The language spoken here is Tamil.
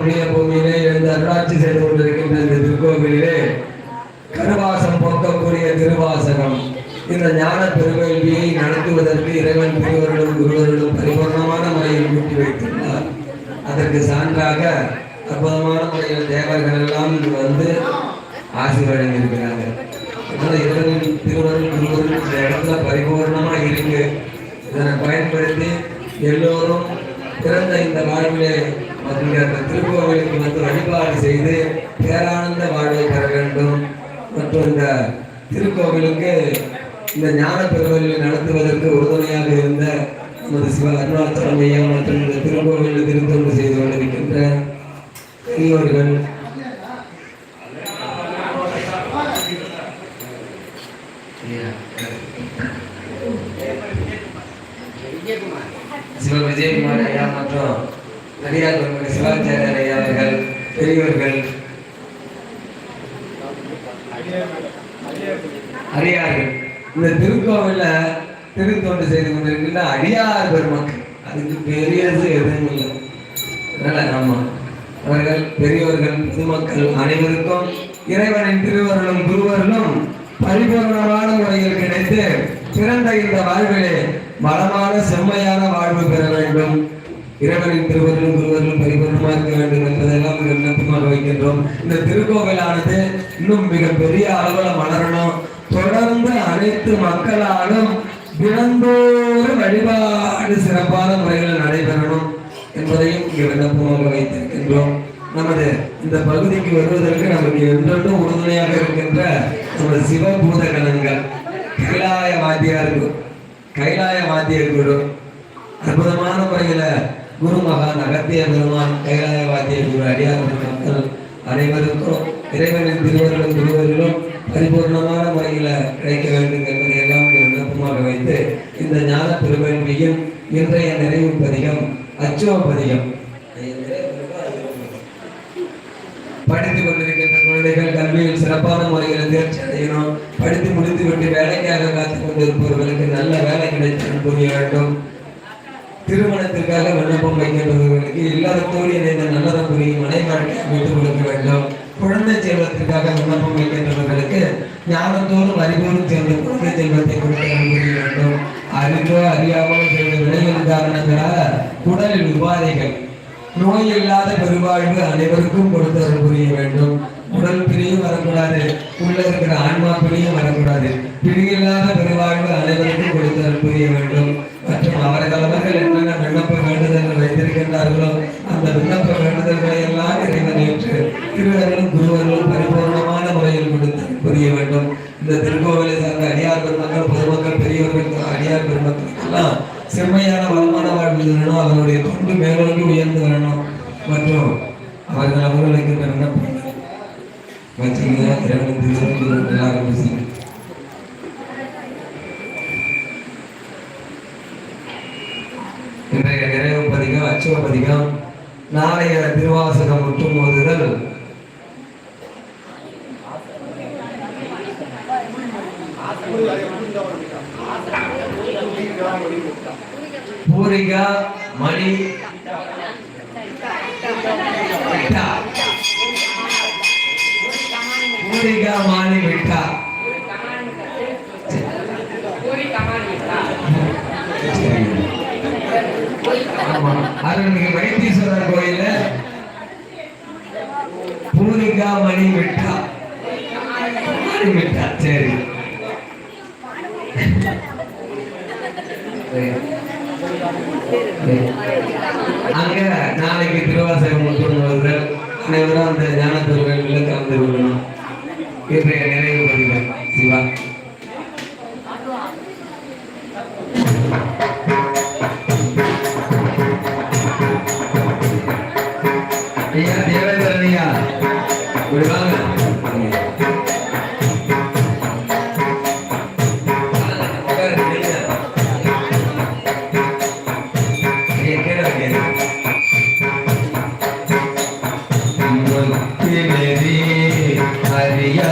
பூமியிலே எழுந்து அருளாட்சி செய்து கொண்டிருக்கின்ற இந்த திருக்கோவிலே கருவாசம் போக்கக்கூடிய திருவாசகம் இந்த ஞான பெருவேள்வியை நடத்துவதற்கு இறைவன் பெரியவர்களும் குருவர்களும் பரிபூர்ணமான முறையில் கூட்டி வைத்துள்ளார். அதற்கு சான்றாக அற்புதமான முறையில் தேவர்கள் எல்லாம் வந்து ஆசி வழங்கியிருக்கிறார்கள். இறைவனின் திருவருள் குருவர்கள் இந்த இடத்துல பரிபூர்ணமா இருக்கு. இதனை பயன்படுத்தி எல்லோரும் பிறந்த இந்த வாழ்விலே திருக்கோவிலுக்கு வந்து வழிபாடு செய்து பேரானந்த வாழ்வை பெற வேண்டும். மற்றும் இந்த திருக்கோவிலுக்கு இந்த ஞான பெருவெளியை நடத்துவதற்கு உறுதுணையாக இருந்த நமது சிவ அருணாச்சலம் ஐயா மற்றும் இந்த திருக்கோவிலில் திருத்தொண்டு செய்து கொண்டிருக்கின்ற பெரியோர்கள், சிவ விஜயகுமார் ஐயா மற்றும் நடிகார் சிவாச்சாரியர் ஐயா அவர்கள், பெரியவர்கள், அடியார்கள், இந்த திருக்கோவில திருத்தொண்டு செய்து கொண்டிருக்கின்ற அடியார் பெருமக்கள், அதுக்கு பெரியது எதுவும் இல்லை. அதனால ஆமா அவர்கள் பெரியவர்கள் பொதுமக்கள் அனைவருக்கும் இறைவனின் திருவருளும் குருவர்களும் பரிபூர்ணமான முறையில் கிடைத்து பிறந்த இந்த வாழ்விலே வளமான செம்மையான வாழ்வு பெற வேண்டும். இறைவனின் திருவருளும் குருவர்களும் பரிபூர்ணமாக இருக்க வேண்டும் என்பதெல்லாம் விண்ணப்பமாக வைக்கின்றோம். இந்த திருக்கோவிலானது இன்னும் மிக பெரிய அளவில் மலரணும். தொடர்ந்து அனைத்து மக்களாலும் தினந்தோறும் வழிபாடு சிறப்பான முறையில் நடைபெறணும் என்பதையும் இங்கே விண்ணப்பமாக வைத்திருக்கின்றோம். நமது இந்த பகுதிக்கு வருவதற்கு நமக்கு என்றென்றும் உறுதுணையாக இருக்கின்ற நமது சிவபூதகணங்கள், கைலாய வாத்திய குரு, அற்புதமான முறையில குரு மகான் அகத்திய பெருமான், கைலாய வாத்திய குரு, அடியார் மக்கள் அனைவருக்கும் இறைவனின் திருவருளும் குருவர்களும் பரிபூர்ணமான முறையில கிடைக்க வேண்டும் என்பதை எல்லாம் விண்ணப்பமாக வைத்து இந்த ஞான பெருவேள்வியின் இன்றைய நிறைவு பதிகம் அச்சோ பதிகம். படித்துக் கொண்டிருக்கின்ற குழந்தைகள் கல்வியில் சிறப்பான முறையில் தேர்ச்சி அடையணும். படித்து முடித்துவிட்டு வேலைக்காக காத்துக் கொண்டிருப்பவர்களுக்கு நல்ல வேலை கிடைத்து புரிய வேண்டும். திருமணத்திற்காக விண்ணப்பம் வைக்கின்றவர்களுக்கு இல்லறத்தோடு இணைந்த நல்லறம் புரியும் மனை வாழ்க்கை அமைத்துக் கொடுக்க வேண்டும். குழந்தை செல்வத்திற்காக விண்ணப்பம் வைக்கின்றவர்களுக்கு ஞானத்தோடும் அறிவோடும் சேர்ந்த குழந்தை செல்வத்தை கொடுக்க புரிய வேண்டும். அறிவோ அறியாமல் செய்த வினைகளின் காரணங்களாக உடலில் உபாதைகள், நோய் இல்லாத பெருவாழ்வு அனைவருக்கும் கொடுத்து புரிய வேண்டும். உடல் பிரியும் வரக்கூடாது, உள்ள இருக்கிற ஆன்மா பிரியும் வரக்கூடாது. பிரியில்லாத பெருவாழ்வு அனைவருக்கும் கொடுத்து புரிய வேண்டும். மற்றும் அவர்கள் என்னென்ன விண்ணப்ப வேண்டுதல்கள் வைத்திருக்கின்றார்களோ அந்த விண்ணப்ப வேண்டுதல்களை எல்லாம் இறைவன் ஏற்று திருவர்களும் குருவர்களும் பரிபூர்ணமான முறையில் கொடுத்து புரிய வேண்டும். இந்த திருக்கோவிலை சார்ந்த அடியார் பெருமக்கள், பொதுமக்கள், பெரியவர்கள், அடியார் பெருமக்களுக்கெல்லாம் செம்மையான வளமான வாழ்வு வரணும். அவருடைய தொண்டு மேலோங்கி உயர்ந்து வரணும். மற்றும் அவர்களுக்கு விண்ணப்பம் வச்சுங்க. இறைவனின் திருவருள் எல்லாரும் இன்றைய நிறைவு பதிகம் அச்சுவ பதிகம். நாளைய திருவாசகம் முற்றும் போதுதல் பூரிகா மணி பூரிகா மாணி விட்டா அருள்மிகு வைத்தீஸ்வரர் கோயில பூரிகா மணி விட்டா விட்டா. சரி, அங்க நாளைக்கு திருவாசகம் முற்றுவர்கள் அனைவரும் அந்த ஞான பெருவேள்வியில் கலந்து கொள்ளணும். இன்றைய நிறைவு பதிவு சிவா. ஐயா தேவேந்திரன் ஐயா விடுவாங்க. அறியா